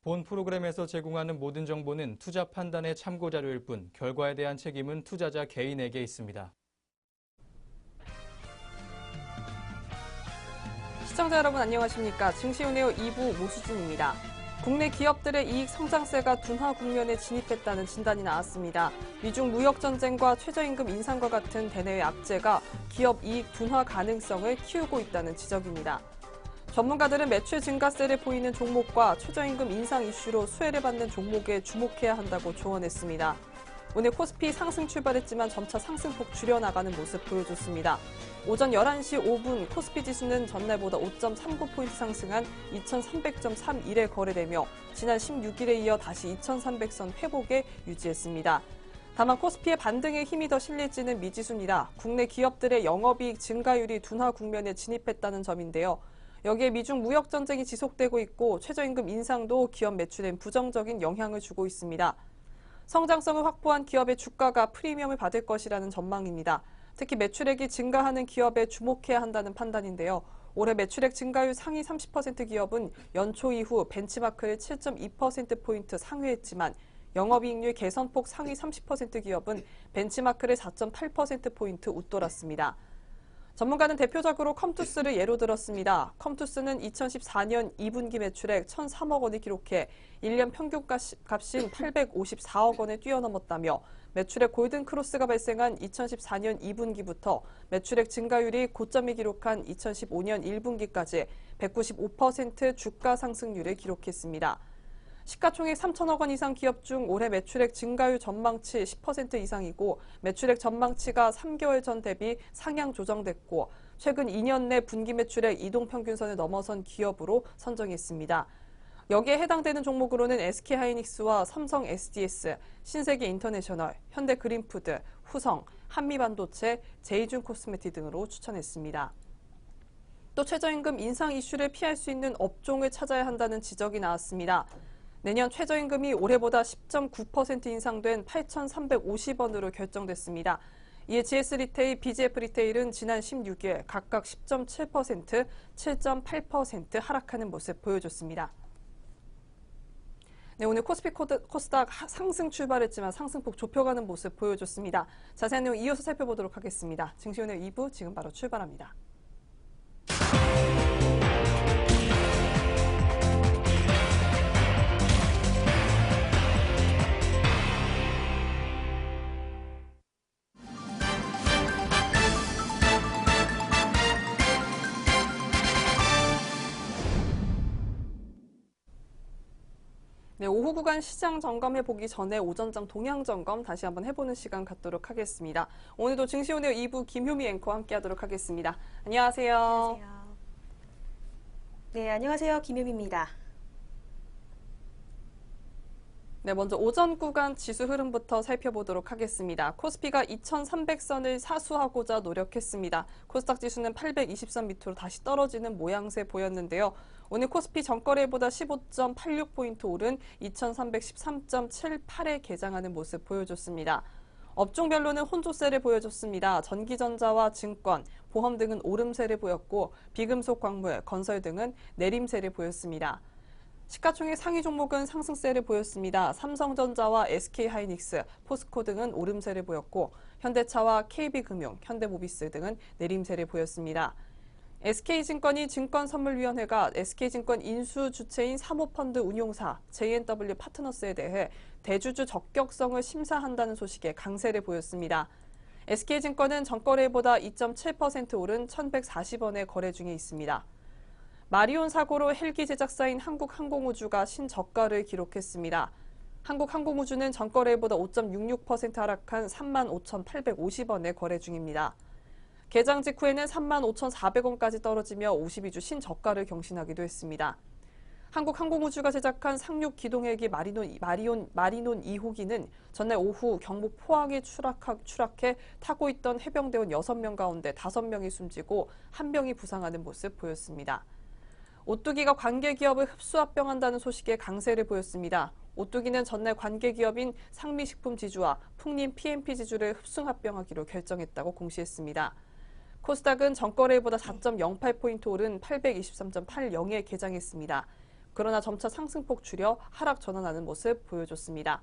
본 프로그램에서 제공하는 모든 정보는 투자 판단의 참고 자료일 뿐 결과에 대한 책임은 투자자 개인에게 있습니다. 시청자 여러분 안녕하십니까? 증시운에어 2부 모수진입니다. 국내 기업들의 이익 성장세가 둔화 국면에 진입했다는 진단이 나왔습니다. 미중 무역 전쟁과 최저임금 인상과 같은 대내외 악재가 기업 이익 둔화 가능성을 키우고 있다는 지적입니다. 전문가들은 매출 증가세를 보이는 종목과 최저임금 인상 이슈로 수혜를 받는 종목에 주목해야 한다고 조언했습니다. 오늘 코스피 상승 출발했지만 점차 상승폭 줄여나가는 모습 보여줬습니다. 오전 11시 5분 코스피 지수는 전날보다 5.39포인트 상승한 2300.31에 거래되며 지난 16일에 이어 다시 2300선 회복에 유지했습니다. 다만 코스피의 반등에 힘이 더 실릴지는 미지수입니다. 국내 기업들의 영업이익 증가율이 둔화 국면에 진입했다는 점인데요. 여기에 미중 무역 전쟁이 지속되고 있고 최저임금 인상도 기업 매출엔 부정적인 영향을 주고 있습니다. 성장성을 확보한 기업의 주가가 프리미엄을 받을 것이라는 전망입니다. 특히 매출액이 증가하는 기업에 주목해야 한다는 판단인데요. 올해 매출액 증가율 상위 30% 기업은 연초 이후 벤치마크를 7.2%포인트 상회했지만 영업이익률 개선폭 상위 30% 기업은 벤치마크를 4.8%포인트 웃돌았습니다. 전문가는 대표적으로 컴투스를 예로 들었습니다. 컴투스는 2014년 2분기 매출액 1,003억 원을 기록해 1년 평균 값인 854억 원을 뛰어넘었다며 매출액 골든크로스가 발생한 2014년 2분기부터 매출액 증가율이 고점을 기록한 2015년 1분기까지 195% 주가 상승률을 기록했습니다. 시가총액 3천억 원 이상 기업 중 올해 매출액 증가율 전망치 10% 이상이고 매출액 전망치가 3개월 전 대비 상향 조정됐고 최근 2년 내 분기 매출액 이동평균선을 넘어선 기업으로 선정했습니다. 여기에 해당되는 종목으로는 SK하이닉스와 삼성 SDS, 신세계 인터내셔널, 현대그린푸드, 후성, 한미반도체, 제이준코스메틱 등으로 추천했습니다. 또 최저임금 인상 이슈를 피할 수 있는 업종을 찾아야 한다는 지적이 나왔습니다. 내년 최저임금이 올해보다 10.9% 인상된 8,350원으로 결정됐습니다. 이에 GS리테일, BGF리테일은 지난 16일 각각 10.7%, 7.8% 하락하는 모습 보여줬습니다. 네, 오늘 코스피 코스닥 상승 출발했지만 상승폭 좁혀가는 모습 보여줬습니다. 자세한 내용 이어서 살펴보도록 하겠습니다. 증시운에어 2부 지금 바로 출발합니다. 네, 오후 구간 시장 점검해 보기 전에 오전장 동향 점검 다시 한번 해보는 시간 갖도록 하겠습니다. 오늘도 증시운에어 2부 김효미 앵커와 함께하도록 하겠습니다. 안녕하세요. 안녕하세요. 네, 안녕하세요. 김효미입니다. 네, 먼저 오전 구간 지수 흐름부터 살펴보도록 하겠습니다. 코스피가 2,300선을 사수하고자 노력했습니다. 코스닥 지수는 820선 밑으로 다시 떨어지는 모양새 보였는데요. 오늘 코스피 전거래보다 15.86포인트 오른 2,313.78에 개장하는 모습 보여줬습니다. 업종별로는 혼조세를 보여줬습니다. 전기전자와 증권, 보험 등은 오름세를 보였고 비금속 광물, 건설 등은 내림세를 보였습니다. 시가총액 상위 종목은 상승세를 보였습니다. 삼성전자와 SK하이닉스, 포스코 등은 오름세를 보였고 현대차와 KB금융, 현대모비스 등은 내림세를 보였습니다. SK증권이 증권선물위원회가 SK증권 인수 주체인 사모펀드 운용사 J&W 파트너스에 대해 대주주 적격성을 심사한다는 소식에 강세를 보였습니다. SK증권은 전거래보다 2.7% 오른 1,140원에 거래 중에 있습니다. 마리온 사고로 헬기 제작사인 한국항공우주가 신저가를 기록했습니다. 한국항공우주는 전거래보다 5.66% 하락한 35,850원에 거래 중입니다. 개장 직후에는 35,400원까지 떨어지며 52주 신저가를 경신하기도 했습니다. 한국항공우주가 제작한 상륙 기동헬기 마리논 2호기는 전날 오후 경북 포항에 추락해 타고 있던 해병대원 6명 가운데 5명이 숨지고 1명이 부상하는 모습 보였습니다. 오뚜기가 관계기업을 흡수합병한다는 소식에 강세를 보였습니다. 오뚜기는 전날 관계기업인 상미식품지주와 풍림 PMP지주를 흡수합병하기로 결정했다고 공시했습니다. 코스닥은 전거래보다 4.08포인트 오른 823.80에 개장했습니다. 그러나 점차 상승폭 줄여 하락 전환하는 모습 보여줬습니다.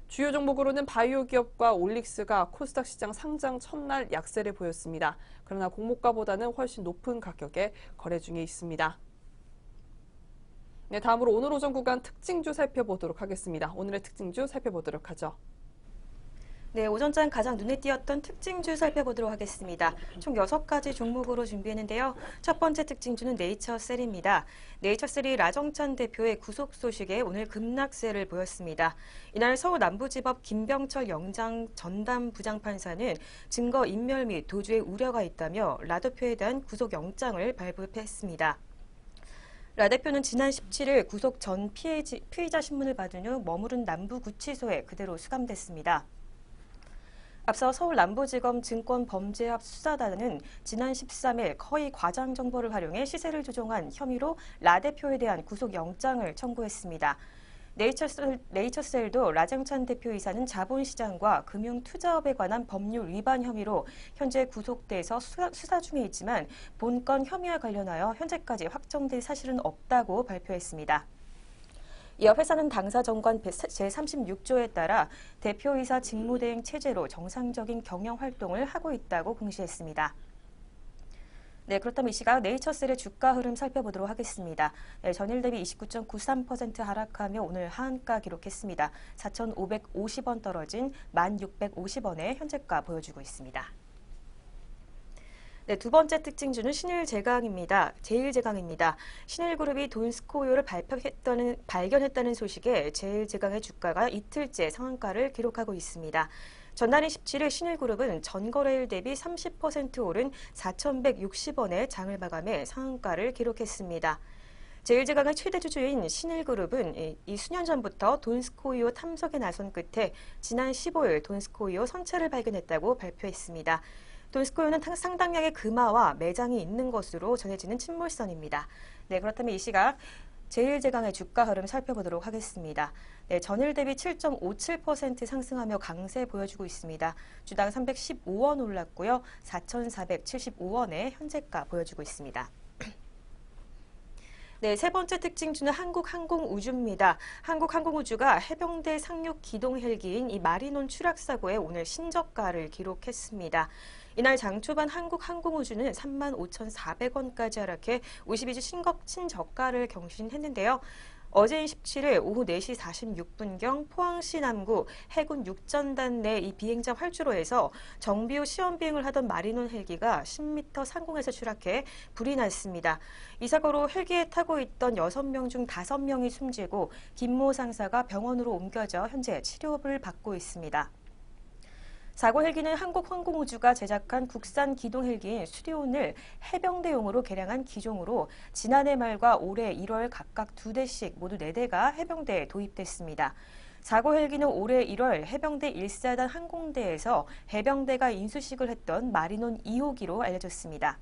주요 종목으로는 바이오 기업과 올릭스가 코스닥 시장 상장 첫날 약세를 보였습니다. 그러나 공모가보다는 훨씬 높은 가격에 거래 중에 있습니다. 네, 다음으로 오늘 오전 구간 특징주 살펴보도록 하겠습니다. 오늘의 특징주 살펴보도록 하죠. 네, 오전장 가장 눈에 띄었던 특징주 살펴보도록 하겠습니다. 총 6가지 종목으로 준비했는데요. 첫 번째 특징주는 네이처셀입니다. 네이처셀이 라정찬 대표의 구속 소식에 오늘 급락세를 보였습니다. 이날 서울 남부지법 김병철 영장 전담 부장판사는 증거 인멸 및 도주의 우려가 있다며 라 대표에 대한 구속 영장을 발부했습니다. 라 대표는 지난 17일 구속 전 피의자 신문을 받은 후 머무른 남부구치소에 그대로 수감됐습니다. 앞서 서울 남부지검 증권범죄합 수사단은 지난 13일 허위 과장 정보를 활용해 시세를 조종한 혐의로 라 대표에 대한 구속영장을 청구했습니다. 네이처셀도 라정찬 대표이사는 자본시장과 금융투자업에 관한 법률 위반 혐의로 현재 구속돼서 수사 중에 있지만 본건 혐의와 관련하여 현재까지 확정된 사실은 없다고 발표했습니다. 이어 회사는 당사 정관 제36조에 따라 대표이사 직무대행 체제로 정상적인 경영 활동을 하고 있다고 공시했습니다. 네, 그렇다면 이 시각 네이처셀의 주가 흐름 살펴보도록 하겠습니다. 네, 전일 대비 29.93% 하락하며 오늘 하한가 기록했습니다. 4,550원 떨어진 1,650원의 현재가 보여주고 있습니다. 네, 두 번째 특징주는 제일제강입니다. 신일그룹이 돈스코이오를 발견했다는 소식에 제일제강의 주가가 이틀째 상한가를 기록하고 있습니다. 전날인 17일 신일그룹은 전거래일 대비 30% 오른 4,160원에 장을 마감해 상한가를 기록했습니다. 제일제강의 최대 주주인 신일그룹은 이 수년 전부터 돈스코이오 탐색에 나선 끝에 지난 15일 돈스코이오 선체를 발견했다고 발표했습니다. 돈스코이오는 상당량의 금화와 매장이 있는 것으로 전해지는 침몰선입니다. 네, 그렇다면 이 시각 제일제강의 주가 흐름 살펴보도록 하겠습니다. 네, 전일 대비 7.57% 상승하며 강세 보여주고 있습니다. 주당 315원 올랐고요. 4,475원의 현재가 보여주고 있습니다. 네, 세 번째 특징주는 한국항공우주입니다. 한국항공우주가 해병대 상륙 기동 헬기인 이 마리논 추락 사고에 오늘 신저가를 기록했습니다. 이날 장 초반 한국항공우주는 35,400원까지 하락해 52주 신저가를 경신했는데요. 어제인 17일 오후 4시 46분경 포항시 남구 해군 육전단 내 이 비행장 활주로에서 정비 후 시험 비행을 하던 마리논 헬기가 10m 상공에서 추락해 불이 났습니다. 이 사고로 헬기에 타고 있던 6명 중 5명이 숨지고 김모 상사가 병원으로 옮겨져 현재 치료를 받고 있습니다. 사고 헬기는 한국항공우주가 제작한 국산 기동 헬기인 수리온을 해병대용으로 개량한 기종으로 지난해 말과 올해 1월 각각 2대씩 모두 4대가 해병대에 도입됐습니다. 사고 헬기는 올해 1월 해병대 1사단 항공대에서 해병대가 인수식을 했던 마리논 2호기로 알려졌습니다.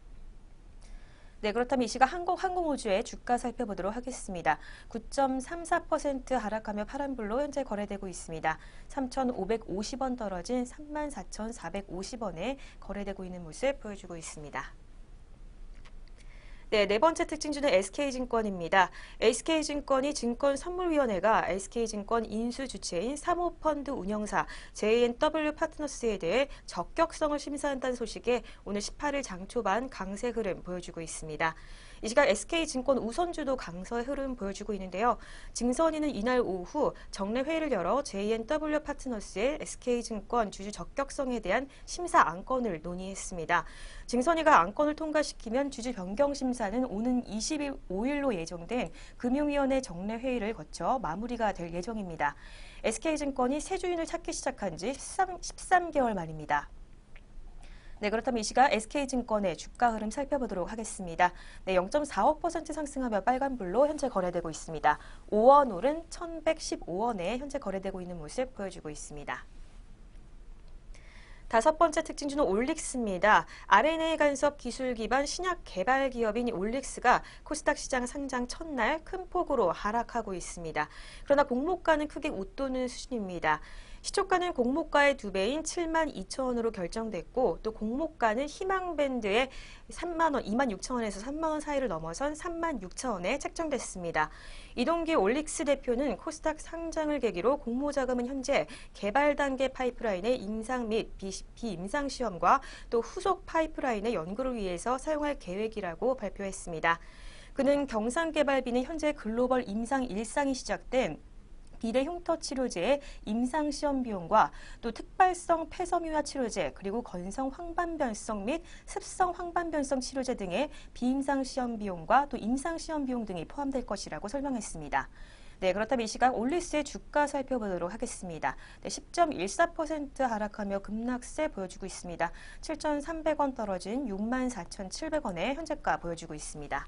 네, 그렇다면 이 시각 한국항공우주의 주가 살펴보도록 하겠습니다. 9.34% 하락하며 파란불로 현재 거래되고 있습니다. 3,550원 떨어진 34,450원에 거래되고 있는 모습 보여주고 있습니다. 네, 네 번째 특징주는 SK증권입니다. SK증권이 증권선물위원회가 SK증권 인수 주체인 사모펀드 운영사 JNW 파트너스에 대해 적격성을 심사한다는 소식에 오늘 18일 장 초반 강세 흐름 보여주고 있습니다. 이 시각 SK증권 우선주도 강서의 흐름 보여주고 있는데요. 증선위는 이날 오후 정례 회의를 열어 JNW 파트너스의 SK증권 주주 적격성에 대한 심사 안건을 논의했습니다. 증선위가 안건을 통과시키면 주주 변경 심사는 오는 25일로 예정된 금융위원회 정례 회의를 거쳐 마무리가 될 예정입니다. SK증권이 새 주인을 찾기 시작한 지 13개월 만입니다. 네, 그렇다면 이 시각 SK증권의 주가 흐름 살펴보도록 하겠습니다. 네, 0.45% 상승하며 빨간불로 현재 거래되고 있습니다. 5원 오른 1,115원에 현재 거래되고 있는 모습 보여주고 있습니다. 다섯 번째 특징주는 올릭스입니다. RNA 간섭 기술 기반 신약 개발 기업인 올릭스가 코스닥 시장 상장 첫날 큰 폭으로 하락하고 있습니다. 그러나 공모가는 크게 웃도는 수준입니다. 시초가는 공모가의 2배인 72,000원으로 결정됐고 또 공모가는 희망밴드의 3만 원, 26,000원에서 3만 원 사이를 넘어선 36,000원에 책정됐습니다. 이동기 올릭스 대표는 코스닥 상장을 계기로 공모자금은 현재 개발 단계 파이프라인의 임상 및 비임상 시험과 또 후속 파이프라인의 연구를 위해서 사용할 계획이라고 발표했습니다. 그는 경상개발비는 현재 글로벌 임상 1상이 시작된 비례 흉터 치료제의 임상 시험 비용과 또 특발성 폐섬유화 치료제 그리고 건성 황반변성 및 습성 황반변성 치료제 등의 비임상 시험 비용과 또 임상 시험 비용 등이 포함될 것이라고 설명했습니다. 네, 그렇다면 이 시각 올리스의 주가 살펴보도록 하겠습니다. 네, 10.14% 하락하며 급락세 보여주고 있습니다. 7,300원 떨어진 64,700원의 현재가 보여주고 있습니다.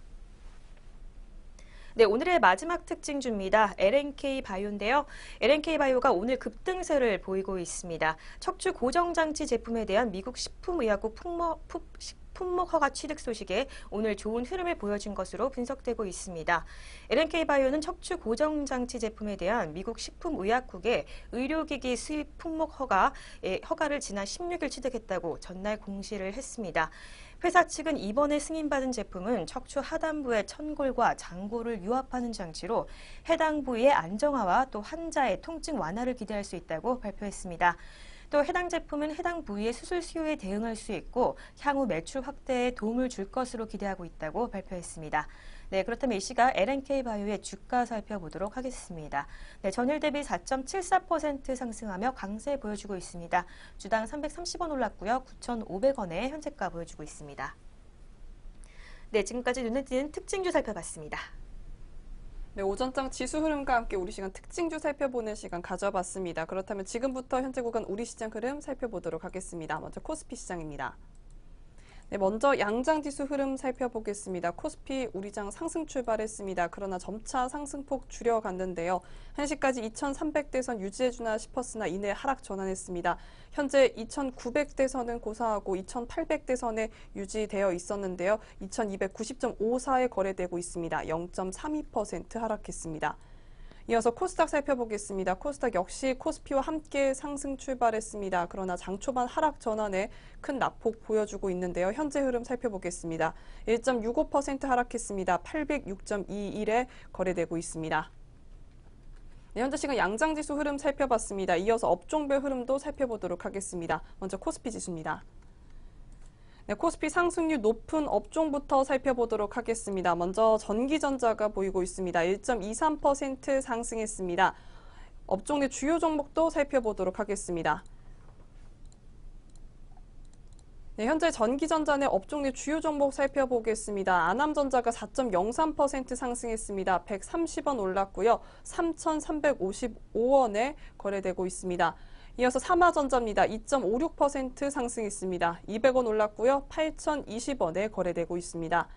네, 오늘의 마지막 특징주입니다. LNK 바이오인데요. LNK 바이오가 오늘 급등세를 보이고 있습니다. 척추 고정장치 제품에 대한 미국 식품의약국 품목 허가 취득 소식에 오늘 좋은 흐름을 보여준 것으로 분석되고 있습니다. LNK 바이오는 척추 고정장치 제품에 대한 미국 식품의약국의 의료기기 수입 품목 허가를 지난 16일 취득했다고 전날 공시를 했습니다. 회사 측은 이번에 승인받은 제품은 척추 하단부의 천골과 장골을 유압하는 장치로 해당 부위의 안정화와 또 환자의 통증 완화를 기대할 수 있다고 발표했습니다. 또 해당 제품은 해당 부위의 수술 수요에 대응할 수 있고 향후 매출 확대에 도움을 줄 것으로 기대하고 있다고 발표했습니다. 네, 그렇다면 이 시각 LNK 바이오의 주가 살펴보도록 하겠습니다. 네, 전일 대비 4.74% 상승하며 강세 보여주고 있습니다. 주당 330원 올랐고요. 9,500원에 현재가 보여주고 있습니다. 네, 지금까지 눈에 띄는 특징주 살펴봤습니다. 네, 오전장 지수 흐름과 함께 우리 시간 특징주 살펴보는 시간 가져봤습니다. 그렇다면 지금부터 현재 구간 우리 시장 흐름 살펴보도록 하겠습니다. 먼저 코스피 시장입니다. 네, 먼저 양장지수 흐름 살펴보겠습니다. 코스피 우리 장 상승 출발했습니다. 그러나 점차 상승폭 줄여갔는데요. 1시까지 2,300대선 유지해주나 싶었으나 이내 하락 전환했습니다. 현재 2,900대선은 고사하고 2,800대선에 유지되어 있었는데요. 2,290.54에 거래되고 있습니다. 0.32% 하락했습니다. 이어서 코스닥 살펴보겠습니다. 코스닥 역시 코스피와 함께 상승 출발했습니다. 그러나 장 초반 하락 전환에 큰 낙폭 보여주고 있는데요. 현재 흐름 살펴보겠습니다. 1.65% 하락했습니다. 806.21에 거래되고 있습니다. 네, 현재 시간 양장지수 흐름 살펴봤습니다. 이어서 업종별 흐름도 살펴보도록 하겠습니다. 먼저 코스피 지수입니다. 네, 코스피 상승률 높은 업종부터 살펴보도록 하겠습니다. 먼저 전기전자가 보이고 있습니다. 1.23% 상승했습니다. 업종 내 주요 종목도 살펴보도록 하겠습니다. 네, 현재 전기전자 내 업종 내 주요 종목 살펴보겠습니다. 아남전자가 4.03% 상승했습니다. 130원 올랐고요. 3,355원에 거래되고 있습니다. 이어서 삼화전자입니다. 2.56% 상승했습니다. 200원 올랐고요. 8,020원에 거래되고 있습니다.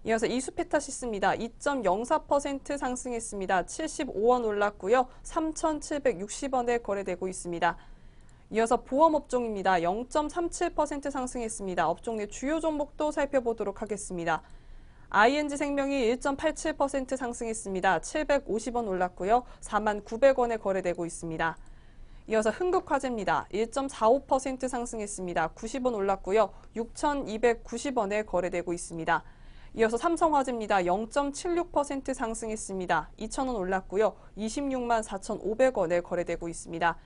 이어서 이수페타시스입니다. 2.04% 상승했습니다. 75원 올랐고요. 3,760원에 거래되고 있습니다. 이어서 보험업종입니다. 0.37% 상승했습니다. 업종 내 주요 종목도 살펴보도록 하겠습니다. ING생명이 1.87% 상승했습니다. 750원 올랐고요. 49,900원에 거래되고 있습니다. 이어서 흥국화재입니다. 1.45% 상승했습니다. 90원 올랐고요. 6,290원에 거래되고 있습니다. 이어서 삼성화재입니다. 0.76% 상승했습니다. 2,000원 올랐고요. 264,500원에 거래되고 있습니다.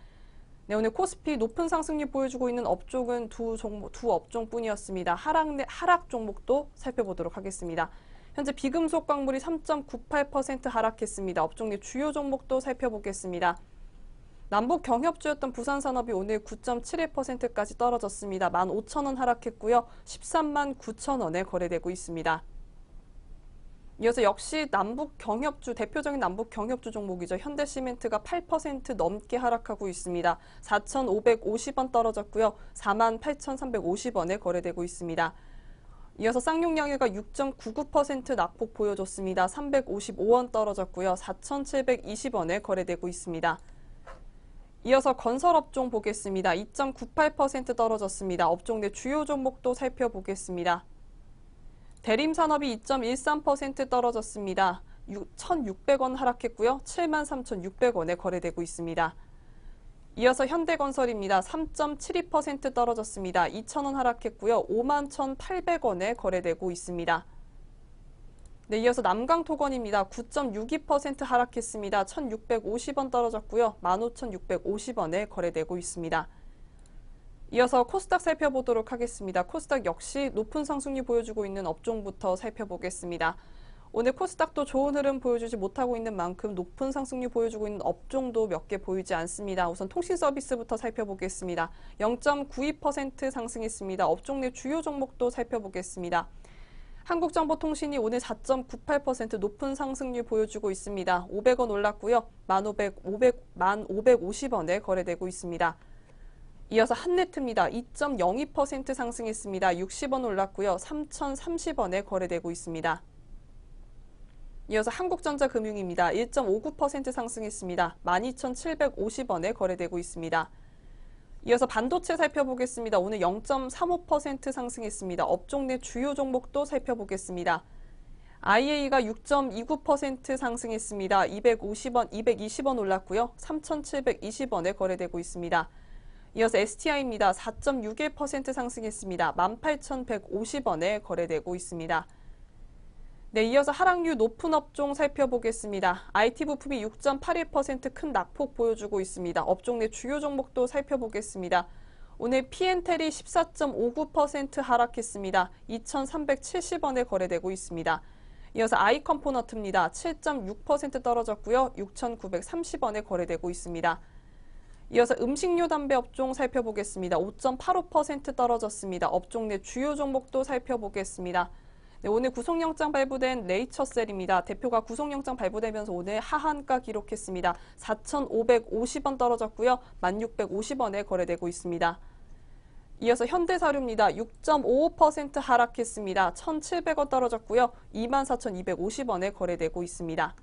네, 오늘 코스피 높은 상승률 보여주고 있는 업종은 두 업종뿐이었습니다. 하락 종목도 살펴보도록 하겠습니다. 현재 비금속 광물이 3.98% 하락했습니다. 업종 내 주요 종목도 살펴보겠습니다. 남북 경협주였던 부산산업이 오늘 9.71%까지 떨어졌습니다. 15,000원 하락했고요. 139,000원에 거래되고 있습니다. 이어서 역시 남북 경협주, 대표적인 남북 경협주 종목이죠. 현대시멘트가 8% 넘게 하락하고 있습니다. 4,550원 떨어졌고요. 48,350원에 거래되고 있습니다. 이어서 쌍용양유가 6.99% 낙폭 보여줬습니다. 355원 떨어졌고요. 4,720원에 거래되고 있습니다. 이어서 건설업종 보겠습니다. 2.98% 떨어졌습니다. 업종 내 주요 종목도 살펴보겠습니다. 대림산업이 2.13% 떨어졌습니다. 1,600원 하락했고요. 73,600원에 거래되고 있습니다. 이어서 현대건설입니다. 3.72% 떨어졌습니다. 2,000원 하락했고요. 51,800원에 거래되고 있습니다. 네, 이어서 남강토건입니다. 9.62% 하락했습니다. 1,650원 떨어졌고요. 15,650원에 거래되고 있습니다. 이어서 코스닥 살펴보도록 하겠습니다. 코스닥 역시 높은 상승률 보여주고 있는 업종부터 살펴보겠습니다. 오늘 코스닥도 좋은 흐름 보여주지 못하고 있는 만큼 높은 상승률 보여주고 있는 업종도 몇 개 보이지 않습니다. 우선 통신 서비스부터 살펴보겠습니다. 0.92% 상승했습니다. 업종 내 주요 종목도 살펴보겠습니다. 한국정보통신이 오늘 4.98% 높은 상승률 보여주고 있습니다. 500원 올랐고요. 1,550원에 거래되고 있습니다. 이어서 한네트입니다. 2.02% 상승했습니다. 60원 올랐고요. 3,030원에 거래되고 있습니다. 이어서 한국전자금융입니다. 1.59% 상승했습니다. 12,750원에 거래되고 있습니다. 이어서 반도체 살펴보겠습니다. 오늘 0.35% 상승했습니다. 업종 내 주요 종목도 살펴보겠습니다. IA가 6.29% 상승했습니다. 220원 올랐고요. 3,720원에 거래되고 있습니다. 이어서 STI입니다. 4.61% 상승했습니다. 18,150원에 거래되고 있습니다. 네, 이어서 하락률 높은 업종 살펴보겠습니다. IT 부품이 6.81% 큰 낙폭 보여주고 있습니다. 업종 내 주요 종목도 살펴보겠습니다. 오늘 P&L이 14.59% 하락했습니다. 2,370원에 거래되고 있습니다. 이어서 아이컴포넌트입니다. 7.6% 떨어졌고요. 6,930원에 거래되고 있습니다. 이어서 음식료 담배 업종 살펴보겠습니다. 5.85% 떨어졌습니다. 업종 내 주요 종목도 살펴보겠습니다. 네, 오늘 구속영장 발부된 네이처셀입니다. 대표가 구속영장 발부되면서 오늘 하한가 기록했습니다. 4,550원 떨어졌고요. 1,650원에 거래되고 있습니다. 이어서 현대사료입니다. 6.55% 하락했습니다. 1,700원 떨어졌고요. 24,250원에 거래되고 있습니다.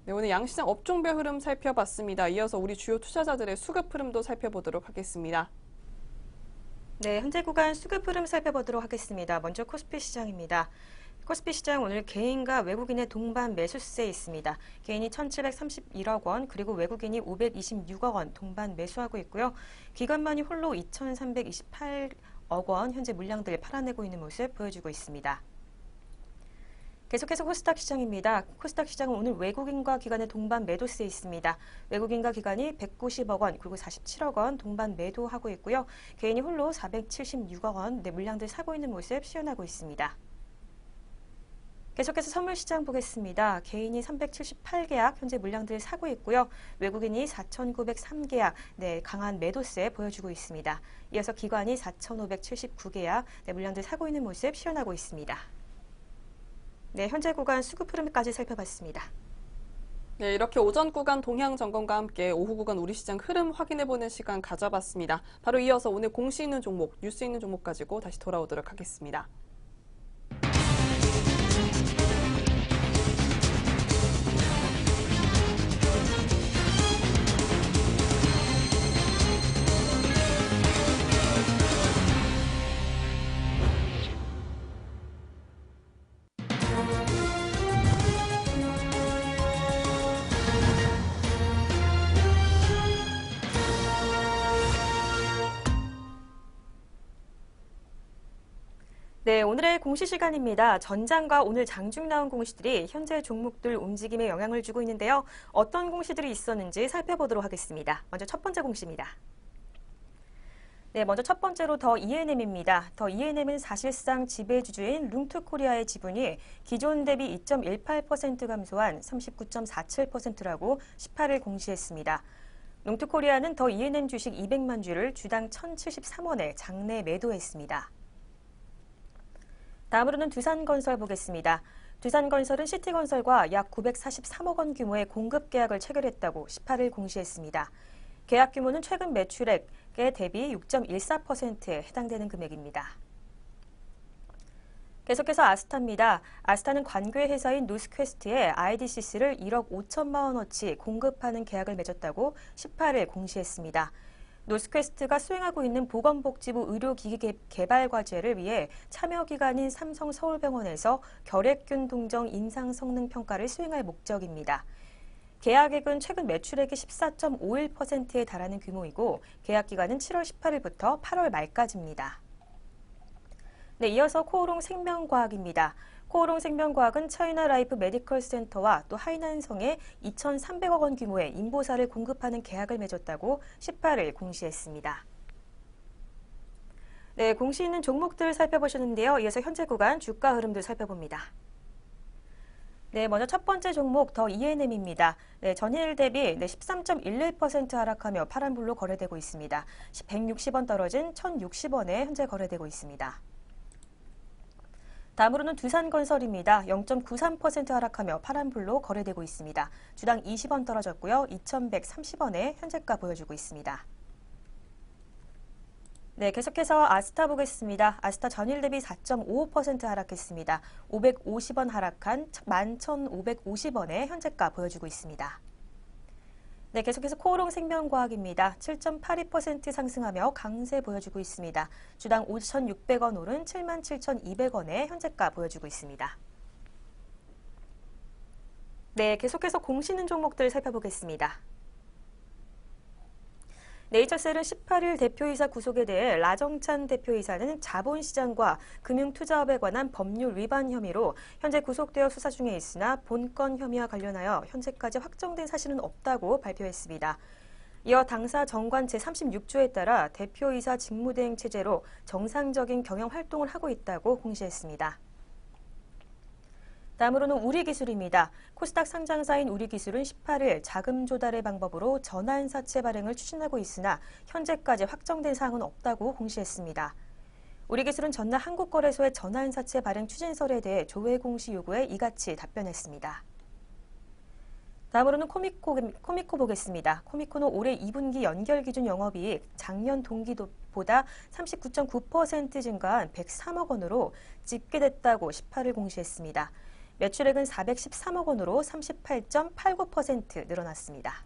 네, 오늘 양시장 업종별 흐름 살펴봤습니다. 이어서 우리 주요 투자자들의 수급 흐름도 살펴보도록 하겠습니다. 네, 현재 구간 수급 흐름 살펴보도록 하겠습니다. 먼저 코스피 시장입니다. 코스피 시장 오늘 개인과 외국인의 동반 매수세에 있습니다. 개인이 1,731억 원, 그리고 외국인이 526억 원 동반 매수하고 있고요. 기관만이 홀로 2,328억 원 현재 물량들 팔아내고 있는 모습 보여주고 있습니다. 계속해서 코스닥 시장입니다. 코스닥 시장은 오늘 외국인과 기관의 동반 매도세에 있습니다. 외국인과 기관이 190억 원, 그리고 47억 원 동반 매도하고 있고요. 개인이 홀로 476억 원 물량들 사고 있는 모습 시연하고 있습니다. 계속해서 선물 시장 보겠습니다. 개인이 378계약 현재 물량들 사고 있고요. 외국인이 4,903계약 강한 매도세 보여주고 있습니다. 이어서 기관이 4,579계약 물량들 사고 있는 모습 시연하고 있습니다. 네, 현재 구간 수급 흐름까지 살펴봤습니다. 네, 이렇게 오전 구간 동향 점검과 함께 오후 구간 우리 시장 흐름 확인해보는 시간 가져봤습니다. 바로 이어서 오늘 공시 있는 종목, 뉴스 있는 종목 가지고 다시 돌아오도록 하겠습니다. 네, 오늘의 공시 시간입니다. 전장과 오늘 장중 나온 공시들이 현재 종목들 움직임에 영향을 주고 있는데요. 어떤 공시들이 있었는지 살펴보도록 하겠습니다. 먼저 첫 번째 공시입니다. 네, 먼저 첫 번째로 더 E&M입니다. 더 E&M은 사실상 지배주주인 룽투코리아의 지분이 기존 대비 2.18% 감소한 39.47%라고 18일 공시했습니다. 룽투코리아는 더 E&M 주식 200만 주를 주당 1,073원에 장내 매도했습니다. 다음으로는 두산건설 보겠습니다. 두산건설은 시티건설과 약 943억 원 규모의 공급 계약을 체결했다고 18일 공시했습니다. 계약 규모는 최근 매출액에 대비 6.14%에 해당되는 금액입니다. 계속해서 아스타입니다. 아스타는 관계 회사인 노스퀘스트에 IDCC를 1억 5천만 원어치 공급하는 계약을 맺었다고 18일 공시했습니다. 노스퀘스트가 수행하고 있는 보건복지부 의료기기 개발 과제를 위해 참여기관인 삼성서울병원에서 결핵균 동정 임상 성능 평가를 수행할 목적입니다. 계약액은 최근 매출액의 14.51%에 달하는 규모이고 계약 기간은 7월 18일부터 8월 말까지입니다. 네, 이어서 코오롱 생명과학입니다. 코오롱 생명과학은 차이나 라이프 메디컬 센터와 또 하이난성에 2,300억 원 규모의 인보사를 공급하는 계약을 맺었다고 18일 공시했습니다. 네, 공시 있는 종목들 살펴보셨는데요. 이어서 현재 구간 주가 흐름들 살펴봅니다. 네, 먼저 첫 번째 종목 더 E&M입니다. 네, 전일 대비 13.11% 하락하며 파란불로 거래되고 있습니다. 160원 떨어진 1,060원에 현재 거래되고 있습니다. 다음으로는 두산건설입니다. 0.93% 하락하며 파란불로 거래되고 있습니다. 주당 20원 떨어졌고요. 2,130원에 현재가 보여주고 있습니다. 네, 계속해서 아스타 보겠습니다. 아스타 전일 대비 4.55% 하락했습니다. 550원 하락한 11,550원에 현재가 보여주고 있습니다. 네, 계속해서 코오롱 생명과학입니다. 7.82% 상승하며 강세 보여주고 있습니다. 주당 5,600원 오른 77,200원에 현재가 보여주고 있습니다. 네, 계속해서 공시 있는 종목들 살펴보겠습니다. 네이처셀은 18일 대표이사 구속에 대해 라정찬 대표이사는 자본시장과 금융투자업에 관한 법률 위반 혐의로 현재 구속되어 수사 중에 있으나 본건 혐의와 관련하여 현재까지 확정된 사실은 없다고 발표했습니다. 이어 당사 정관 제36조에 따라 대표이사 직무대행 체제로 정상적인 경영 활동을 하고 있다고 공시했습니다. 다음으로는 우리기술입니다. 코스닥 상장사인 우리기술은 18일 자금 조달의 방법으로 전환사채 발행을 추진하고 있으나 현재까지 확정된 사항은 없다고 공시했습니다. 우리기술은 전날 한국거래소의 전환사채 발행 추진설에 대해 조회 공시 요구에 이같이 답변했습니다. 다음으로는 코미코 보겠습니다. 코미코는 올해 2분기 연결기준 영업이익 작년 동기보다 39.9% 증가한 103억 원으로 집계됐다고 18일 공시했습니다. 매출액은 413억 원으로 38.89% 늘어났습니다.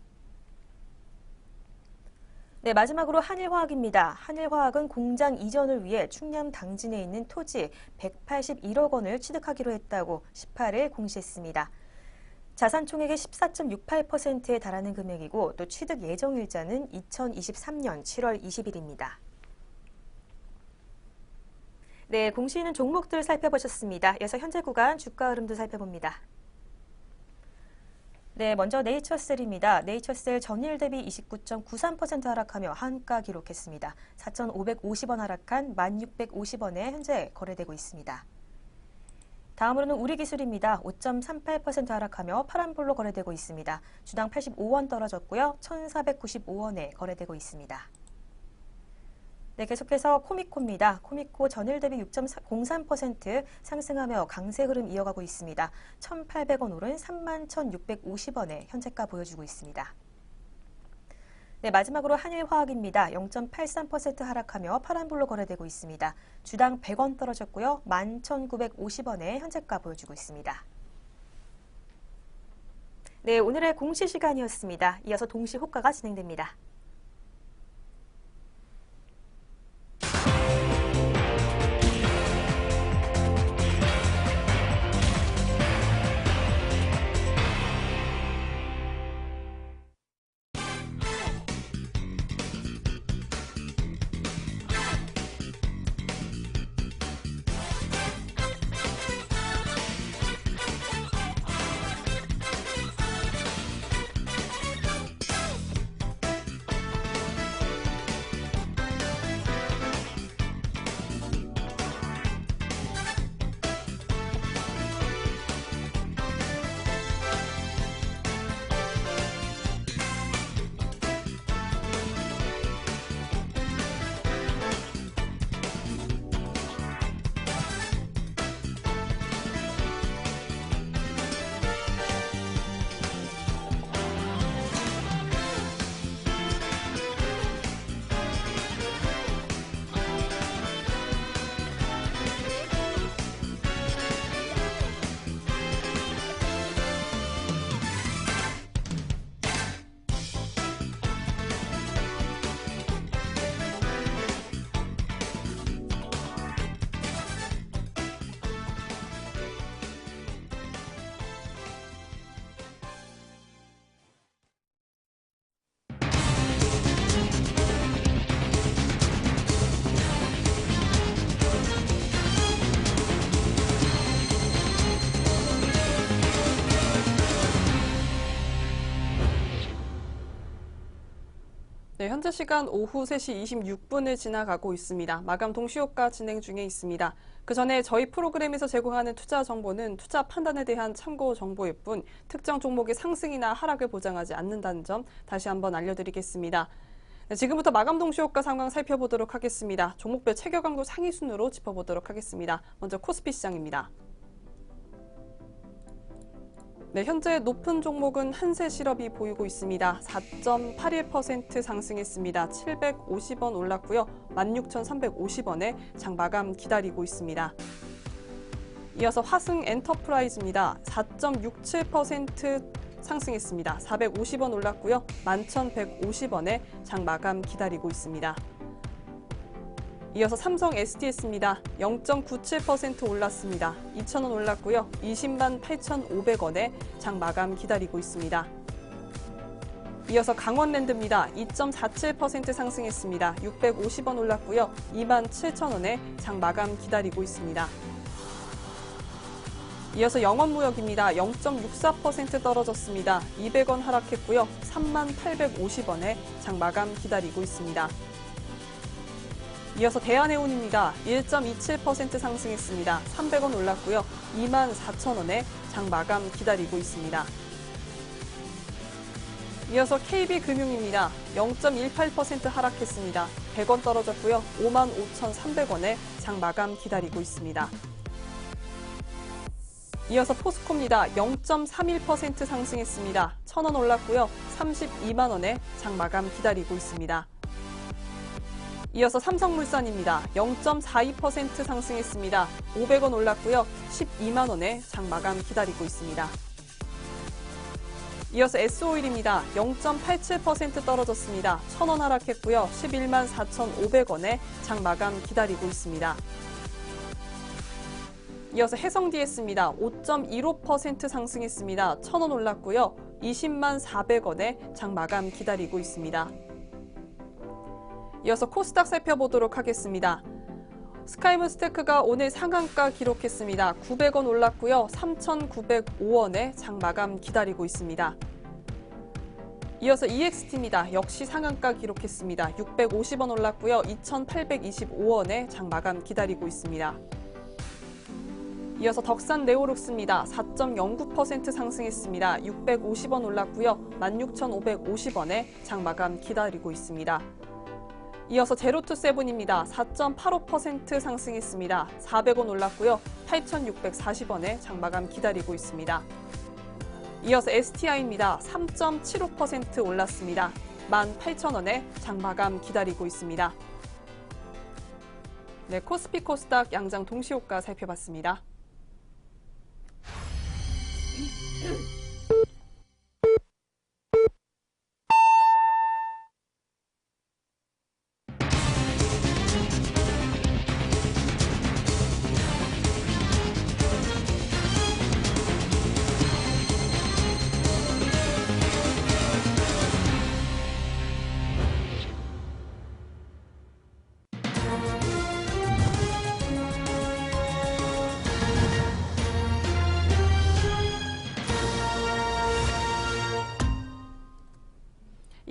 네, 마지막으로 한일화학입니다. 한일화학은 공장 이전을 위해 충남 당진에 있는 토지 181억 원을 취득하기로 했다고 18일 공시했습니다. 자산 총액의 14.68%에 달하는 금액이고 또 취득 예정일자는 2023년 7월 20일입니다. 네, 공시 있는 종목들 살펴보셨습니다. 이어서 현재 구간 주가 흐름도 살펴봅니다. 네, 먼저 네이처셀입니다. 네이처셀 전일 대비 29.93% 하락하며 한가 기록했습니다. 4,550원 하락한 1,650원에 현재 거래되고 있습니다. 다음으로는 우리기술입니다. 5.38% 하락하며 파란불로 거래되고 있습니다. 주당 85원 떨어졌고요. 1,495원에 거래되고 있습니다. 네, 계속해서 코미코입니다. 코미코 전일 대비 6.03% 상승하며 강세 흐름 이어가고 있습니다. 1,800원 오른 31,650원에 현재가 보여주고 있습니다. 네, 마지막으로 한일화학입니다. 0.83% 하락하며 파란불로 거래되고 있습니다. 주당 100원 떨어졌고요. 11,950원에 현재가 보여주고 있습니다. 네, 오늘의 공시 시간이었습니다. 이어서 동시 호가가 진행됩니다. 네, 현재 시간 오후 3시 26분을 지나가고 있습니다. 마감 동시효과 진행 중에 있습니다. 그 전에 저희 프로그램에서 제공하는 투자 정보는 투자 판단에 대한 참고 정보일 뿐 특정 종목의 상승이나 하락을 보장하지 않는다는 점 다시 한번 알려드리겠습니다. 네, 지금부터 마감 동시효과 상황 살펴보도록 하겠습니다. 종목별 체결 강도 상위 순으로 짚어보도록 하겠습니다. 먼저 코스피 시장입니다. 네, 현재 높은 종목은 한세실업이 보이고 있습니다. 4.81% 상승했습니다. 750원 올랐고요. 16,350원에 장 마감 기다리고 있습니다. 이어서 화승 엔터프라이즈입니다. 4.67% 상승했습니다. 450원 올랐고요. 11,150원에 장 마감 기다리고 있습니다. 이어서 삼성 SDS입니다. 0.97% 올랐습니다. 2,000원 올랐고요. 20만 8,500원에 장 마감 기다리고 있습니다. 이어서 강원랜드입니다. 2.47% 상승했습니다. 650원 올랐고요. 2만 7,000원에 장 마감 기다리고 있습니다. 이어서 영원무역입니다. 0.64% 떨어졌습니다. 200원 하락했고요. 3만 850원에 장 마감 기다리고 있습니다. 이어서 대한해운입니다. 1.27% 상승했습니다. 300원 올랐고요. 2만 4,000원에 장 마감 기다리고 있습니다. 이어서 KB금융입니다. 0.18% 하락했습니다. 100원 떨어졌고요. 5만 5,300원에 장 마감 기다리고 있습니다. 이어서 포스코입니다. 0.31% 상승했습니다. 1,000원 올랐고요. 32만 원에 장 마감 기다리고 있습니다. 이어서 삼성물산입니다. 0.42% 상승했습니다. 500원 올랐고요. 12만 원에 장 마감 기다리고 있습니다. 이어서 S오일입니다. 0.87% 떨어졌습니다. 1,000원 하락했고요. 11만 4,500원에 장 마감 기다리고 있습니다. 이어서 해성DS입니다. 5.15% 상승했습니다. 1,000원 올랐고요. 20만 400원에 장 마감 기다리고 있습니다. 이어서 코스닥 살펴보도록 하겠습니다. 스카이문스테크가 오늘 상한가 기록했습니다. 900원 올랐고요. 3,905원에 장 마감 기다리고 있습니다. 이어서 EXT입니다. 역시 상한가 기록했습니다. 650원 올랐고요. 2,825원에 장 마감 기다리고 있습니다. 이어서 덕산 네오룩스입니다. 4.09% 상승했습니다. 650원 올랐고요. 16,550원에 장 마감 기다리고 있습니다. 이어서 제로투세븐입니다. 4.85% 상승했습니다. 400원 올랐고요. 8,640원에 장 마감 기다리고 있습니다. 이어서 STI입니다. 3.75% 올랐습니다. 18,000원에 장 마감 기다리고 있습니다. 네, 코스피 코스닥 양장 동시효과 살펴봤습니다.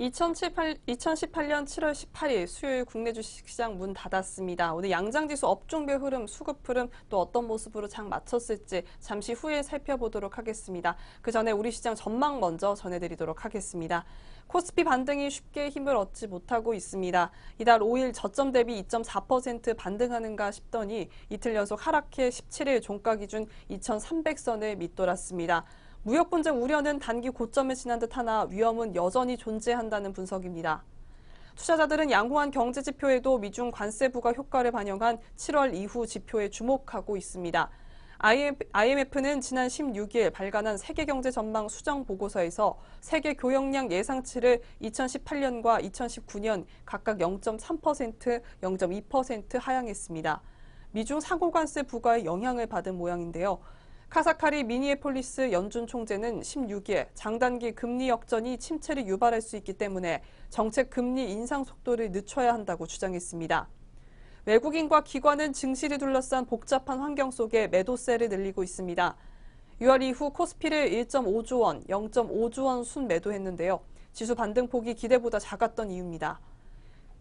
(2018년 7월 18일) 수요일 국내 주식시장 문 닫았습니다. 오늘 양장지수 업종별 흐름, 수급 흐름 또 어떤 모습으로 장 마쳤을지 잠시 후에 살펴보도록 하겠습니다. 그 전에 우리 시장 전망 먼저 전해드리도록 하겠습니다. 코스피 반등이 쉽게 힘을 얻지 못하고 있습니다. 이달 5일 저점 대비 2.4% 반등하는가 싶더니 이틀 연속 하락해 17일 종가 기준 2,300선을 밑돌았습니다. 무역 분쟁 우려는 단기 고점을 지난 듯하나 위험은 여전히 존재한다는 분석입니다. 투자자들은 양호한 경제 지표에도 미중 관세 부과 효과를 반영한 7월 이후 지표에 주목하고 있습니다. IMF는 지난 16일 발간한 세계경제 전망 수정 보고서에서 세계 교역량 예상치를 2018년과 2019년 각각 0.3%, 0.2% 하향했습니다. 미중 상호관세 부과의 영향을 받은 모양인데요. 카사카리 미니에폴리스 연준 총재는 16일 장단기 금리 역전이 침체를 유발할 수 있기 때문에 정책 금리 인상 속도를 늦춰야 한다고 주장했습니다. 외국인과 기관은 증시를 둘러싼 복잡한 환경 속에 매도세를 늘리고 있습니다. 6월 이후 코스피를 1.5조 원, 0.5조 원 순 매도했는데요. 지수 반등폭이 기대보다 작았던 이유입니다.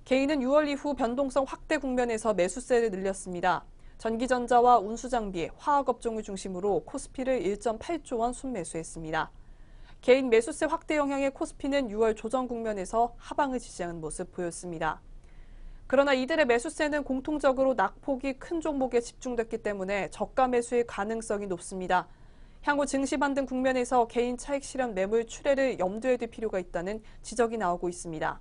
개인은 6월 이후 변동성 확대 국면에서 매수세를 늘렸습니다. 전기전자와 운수장비, 화학업종을 중심으로 코스피를 1.8조 원 순매수했습니다. 개인 매수세 확대 영향의 코스피는 6월 조정 국면에서 하방을 지지하는 모습 보였습니다. 그러나 이들의 매수세는 공통적으로 낙폭이 큰 종목에 집중됐기 때문에 저가 매수의 가능성이 높습니다. 향후 증시 반등 국면에서 개인 차익 실현 매물 출회를 염두에 둘 필요가 있다는 지적이 나오고 있습니다.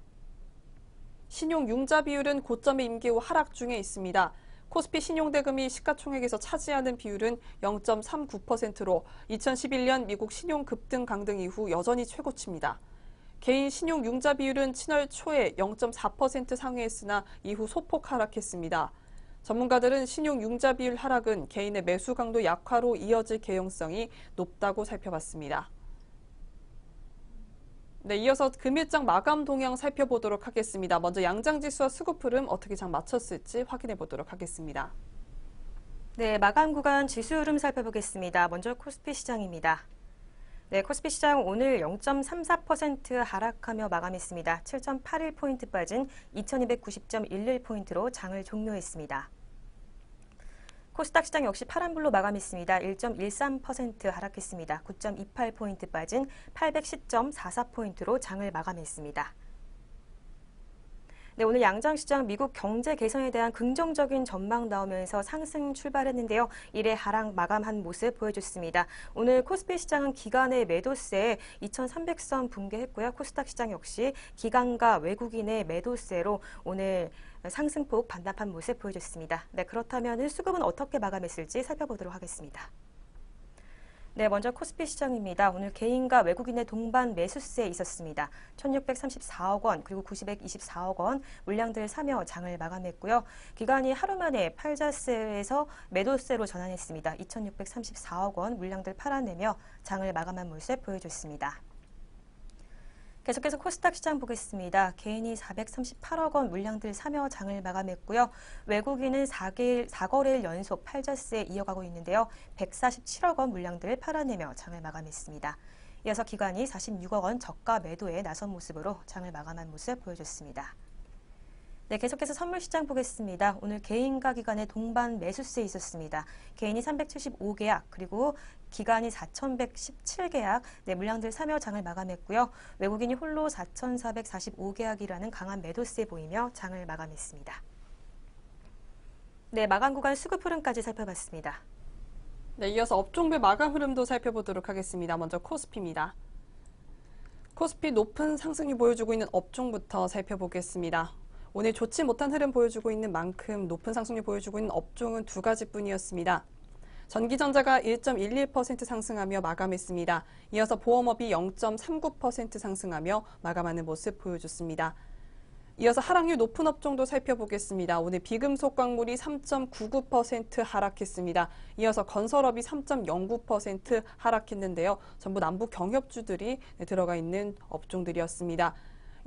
신용 융자 비율은 고점의 임기 후 하락 중에 있습니다. 코스피 신용대금이 시가총액에서 차지하는 비율은 0.39%로 2011년 미국 신용 급등 강등 이후 여전히 최고치입니다. 개인 신용 융자 비율은 친월 초에 0.4% 상회했으나 이후 소폭 하락했습니다. 전문가들은 신용 융자 비율 하락은 개인의 매수 강도 약화로 이어질 개연성이 높다고 살펴봤습니다. 네, 이어서 금일장 마감 동향 살펴보도록 하겠습니다. 먼저 양장지수와 수급 흐름 어떻게 장 맞췄을지 확인해 보도록 하겠습니다. 네, 마감 구간 지수 흐름 살펴보겠습니다. 먼저 코스피 시장입니다. 네, 코스피 시장 오늘 0.34% 하락하며 마감했습니다. 7.81포인트 빠진 2290.11포인트로 장을 종료했습니다. 코스닥 시장 역시 파란불로 마감했습니다. 1.13% 하락했습니다. 9.28포인트 빠진 810.44포인트로 장을 마감했습니다. 네, 오늘 양장시장 미국 경제 개선에 대한 긍정적인 전망 나오면서 상승 출발했는데요. 이래 하락 마감한 모습 보여줬습니다. 오늘 코스피 시장은 기관의 매도세에 2,300선 붕괴했고요. 코스닥 시장 역시 기관과 외국인의 매도세로 오늘 상승폭 반납한 모습 보여줬습니다. 네, 그렇다면 수급은 어떻게 마감했을지 살펴보도록 하겠습니다. 네, 먼저 코스피 시장입니다. 오늘 개인과 외국인의 동반 매수세 있었습니다. 1,634억 원, 그리고 924억 원 물량들 사며 장을 마감했고요. 기관이 하루 만에 팔자세에서 매도세로 전환했습니다. 2,634억 원 물량들 팔아내며 장을 마감한 모습 보여줬습니다. 계속해서 코스닥 시장 보겠습니다. 개인이 438억 원 물량들 사며 장을 마감했고요. 외국인은 4거래일 연속 팔자세 이어가고 있는데요. 147억 원 물량들 팔아내며 장을 마감했습니다. 이어서 기관이 46억 원 저가 매도에 나선 모습으로 장을 마감한 모습 보여줬습니다. 네, 계속해서 선물 시장 보겠습니다. 오늘 개인과 기관의 동반 매수세 있었습니다. 개인이 375계약, 그리고 기관이 4,117계약, 네, 물량들 사며 장을 마감했고요. 외국인이 홀로 4,445계약이라는 강한 매도세 보이며 장을 마감했습니다. 네, 마감 구간 수급 흐름까지 살펴봤습니다. 네, 이어서 업종별 마감 흐름도 살펴보도록 하겠습니다. 먼저 코스피입니다. 코스피 높은 상승률 보여주고 있는 업종부터 살펴보겠습니다. 오늘 좋지 못한 흐름 보여주고 있는 만큼 높은 상승률 보여주고 있는 업종은 두 가지뿐이었습니다. 전기전자가 1.11% 상승하며 마감했습니다. 이어서 보험업이 0.39% 상승하며 마감하는 모습 보여줬습니다. 이어서 하락률 높은 업종도 살펴보겠습니다. 오늘 비금속 광물이 3.99% 하락했습니다. 이어서 건설업이 3.09% 하락했는데요. 전부 남북 경협주들이 들어가 있는 업종들이었습니다.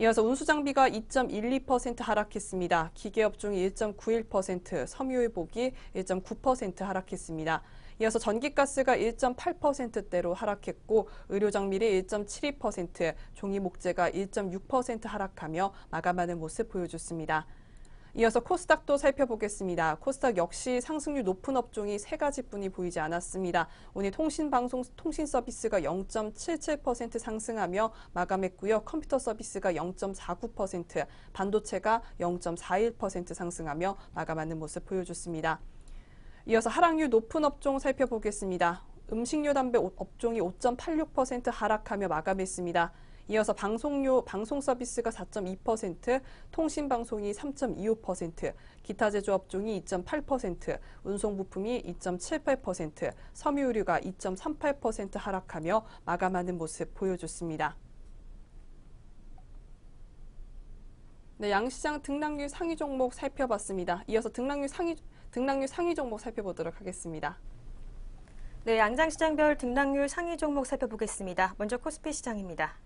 이어서 운수장비가 2.12% 하락했습니다. 기계업종이 1.91%, 섬유유복이 1.9% 하락했습니다. 이어서 전기가스가 1.8%대로 하락했고 의료장밀이 1.72%, 종이목재가 1.6% 하락하며 마감하는 모습 보여줬습니다. 이어서 코스닥도 살펴보겠습니다. 코스닥 역시 상승률 높은 업종이 세 가지뿐이 보이지 않았습니다. 오늘 통신방송, 통신서비스가 0.77% 상승하며 마감했고요. 컴퓨터 서비스가 0.49%, 반도체가 0.41% 상승하며 마감하는 모습 보여줬습니다. 이어서 하락률 높은 업종 살펴보겠습니다. 음식료 담배 업종이 5.86% 하락하며 마감했습니다. 이어서 방송 서비스가 4.2%, 통신방송이 3.25%, 기타 제조업종이 2.8%, 운송부품이 2.78%, 섬유의류가 2.38% 하락하며 마감하는 모습 보여줬습니다. 네, 양시장 등락률 상위 종목 살펴봤습니다. 이어서 등락률 상위 종목 살펴보도록 하겠습니다. 네, 양장시장별 등락률 상위 종목 살펴보겠습니다. 먼저 코스피 시장입니다.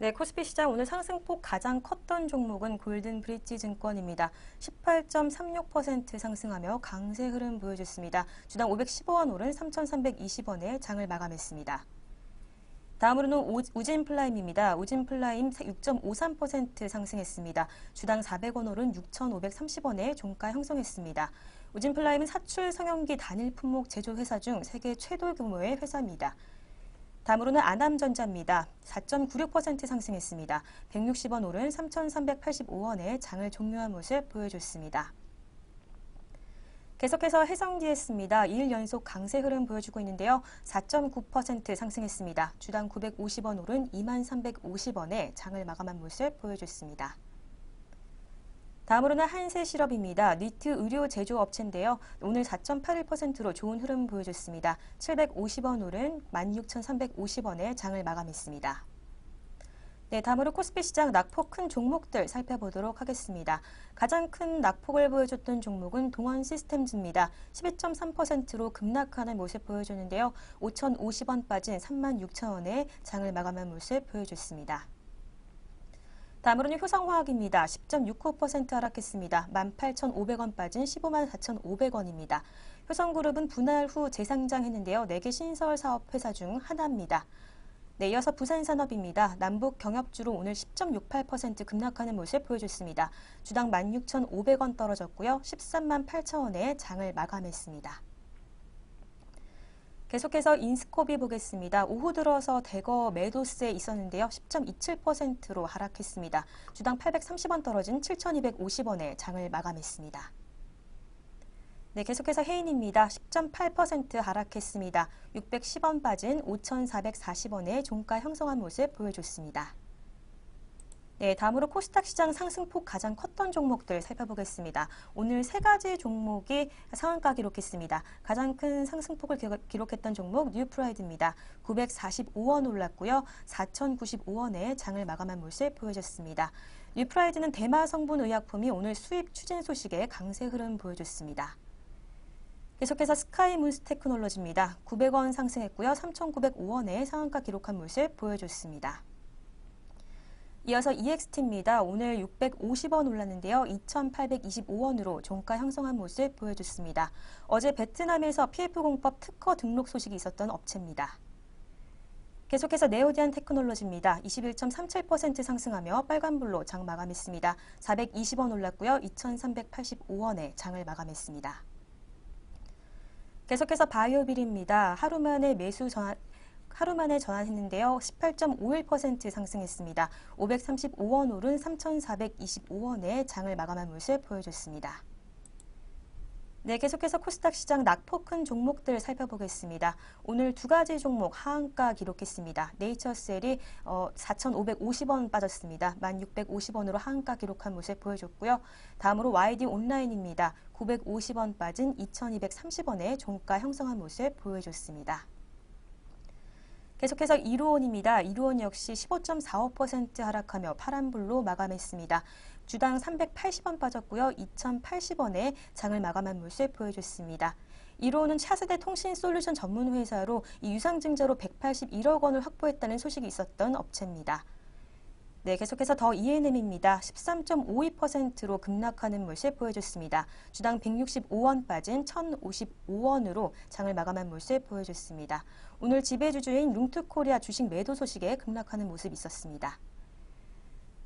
네, 코스피 시장 오늘 상승폭 가장 컸던 종목은 골든브릿지 증권입니다. 18.36% 상승하며 강세 흐름 보여줬습니다. 주당 515원 오른 3,320원에 장을 마감했습니다. 다음으로는 우진플라임입니다. 우진플라임 6.53% 상승했습니다. 주당 400원 오른 6,530원에 종가 형성했습니다. 우진플라임은 사출 성형기 단일 품목 제조 회사 중 세계 최대 규모의 회사입니다. 다음으로는 아남전자입니다. 4.96% 상승했습니다. 160원 오른 3,385원에 장을 종료한 모습 보여줬습니다. 계속해서 해성DS입니다. 2일 연속 강세 흐름 보여주고 있는데요. 4.9% 상승했습니다. 주당 950원 오른 2350원에 장을 마감한 모습 보여줬습니다. 다음으로는 한세실업입니다. 니트 의료 제조업체인데요. 오늘 4.81%로 좋은 흐름 보여줬습니다. 750원 오른 16,350원에 장을 마감했습니다. 네, 다음으로 코스피 시장 낙폭 큰 종목들 살펴보도록 하겠습니다. 가장 큰 낙폭을 보여줬던 종목은 동원시스템즈입니다. 12.3%로 급락하는 모습 보여줬는데요. 5,050원 빠진 36,000원에 장을 마감한 모습 보여줬습니다. 다음으로는 효성화학입니다. 10.69% 하락했습니다. 18,500원 빠진 154,500원입니다. 효성그룹은 분할 후 재상장했는데요. 4개 신설 사업 회사 중 하나입니다. 네, 이어서 부산산업입니다. 남북 경협주로 오늘 10.68% 급락하는 모습 보여줬습니다. 주당 16,500원 떨어졌고요. 13만 8천원에 장을 마감했습니다. 계속해서 인스코비 보겠습니다. 오후 들어서 대거 매도세 있었는데요. 10.27%로 하락했습니다. 주당 830원 떨어진 7,250원에 장을 마감했습니다. 네, 계속해서 해인입니다. 10.8% 하락했습니다. 610원 빠진 5,440원에 종가 형성한 모습 보여줬습니다. 네, 다음으로 코스닥 시장 상승폭 가장 컸던 종목들 살펴보겠습니다. 오늘 3가지 종목이 상한가 기록했습니다. 가장 큰 상승폭을 기록했던 종목 뉴프라이드입니다. 945원 올랐고요. 4,095원에 장을 마감한 모습 보여줬습니다. 뉴프라이드는 대마 성분 의약품이 오늘 수입 추진 소식에 강세 흐름 보여줬습니다. 계속해서 스카이문스테크놀로지입니다. 900원 상승했고요. 3,905원에 상한가 기록한 모습 보여줬습니다. 이어서 EXT입니다. 오늘 650원 올랐는데요. 2,825원으로 종가 형성한 모습 보여줬습니다. 어제 베트남에서 PF공법 특허 등록 소식이 있었던 업체입니다. 계속해서 네오디안 테크놀로지입니다. 21.37% 상승하며 빨간불로 장 마감했습니다. 420원 올랐고요. 2,385원에 장을 마감했습니다. 계속해서 바이오빌입니다. 하루 만에 전환했는데요. 18.51% 상승했습니다. 535원 오른 3,425원에 장을 마감한 모습 보여줬습니다. 네, 계속해서 코스닥 시장 낙폭 큰 종목들 살펴보겠습니다. 오늘 2가지 종목 하한가 기록했습니다. 네이처셀이 4,550원 빠졌습니다. 1,650원으로 하한가 기록한 모습 보여줬고요. 다음으로 YD 온라인입니다. 950원 빠진 2,230원에 종가 형성한 모습 보여줬습니다. 계속해서 이루온입니다. 이루온 역시 15.45% 하락하며 파란불로 마감했습니다. 주당 380원 빠졌고요. 2,080원에 장을 마감한 모습 보여줬습니다. 이루온은 차세대 통신 솔루션 전문 회사로 이 유상증자로 181억 원을 확보했다는 소식이 있었던 업체입니다. 네, 계속해서 더 E&M입니다. 13.52%로 급락하는 모습 보여줬습니다. 주당 165원 빠진 1,055원으로 장을 마감한 모습 보여줬습니다. 오늘 지배주주인 룽투코리아 주식 매도 소식에 급락하는 모습이 있었습니다.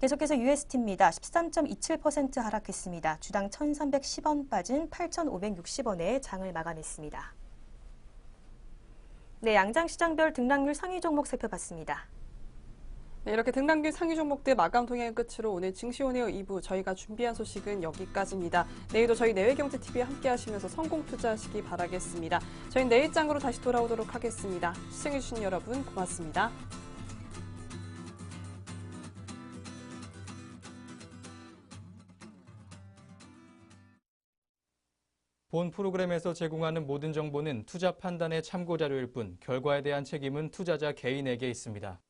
계속해서 UST입니다. 13.27% 하락했습니다. 주당 1,310원 빠진 8,560원에 장을 마감했습니다. 네, 양장시장별 등락률 상위 종목 살펴봤습니다. 네, 이렇게 등락률 상위 종목들 마감 동향을 끝으로 오늘 증시오네어 2부 저희가 준비한 소식은 여기까지입니다. 내일도 저희 내외경제TV와 함께 하시면서 성공 투자하시기 바라겠습니다. 저희는 내일 장으로 다시 돌아오도록 하겠습니다. 시청해주신 여러분 고맙습니다. 본 프로그램에서 제공하는 모든 정보는 투자 판단의 참고 자료일 뿐 결과에 대한 책임은 투자자 개인에게 있습니다.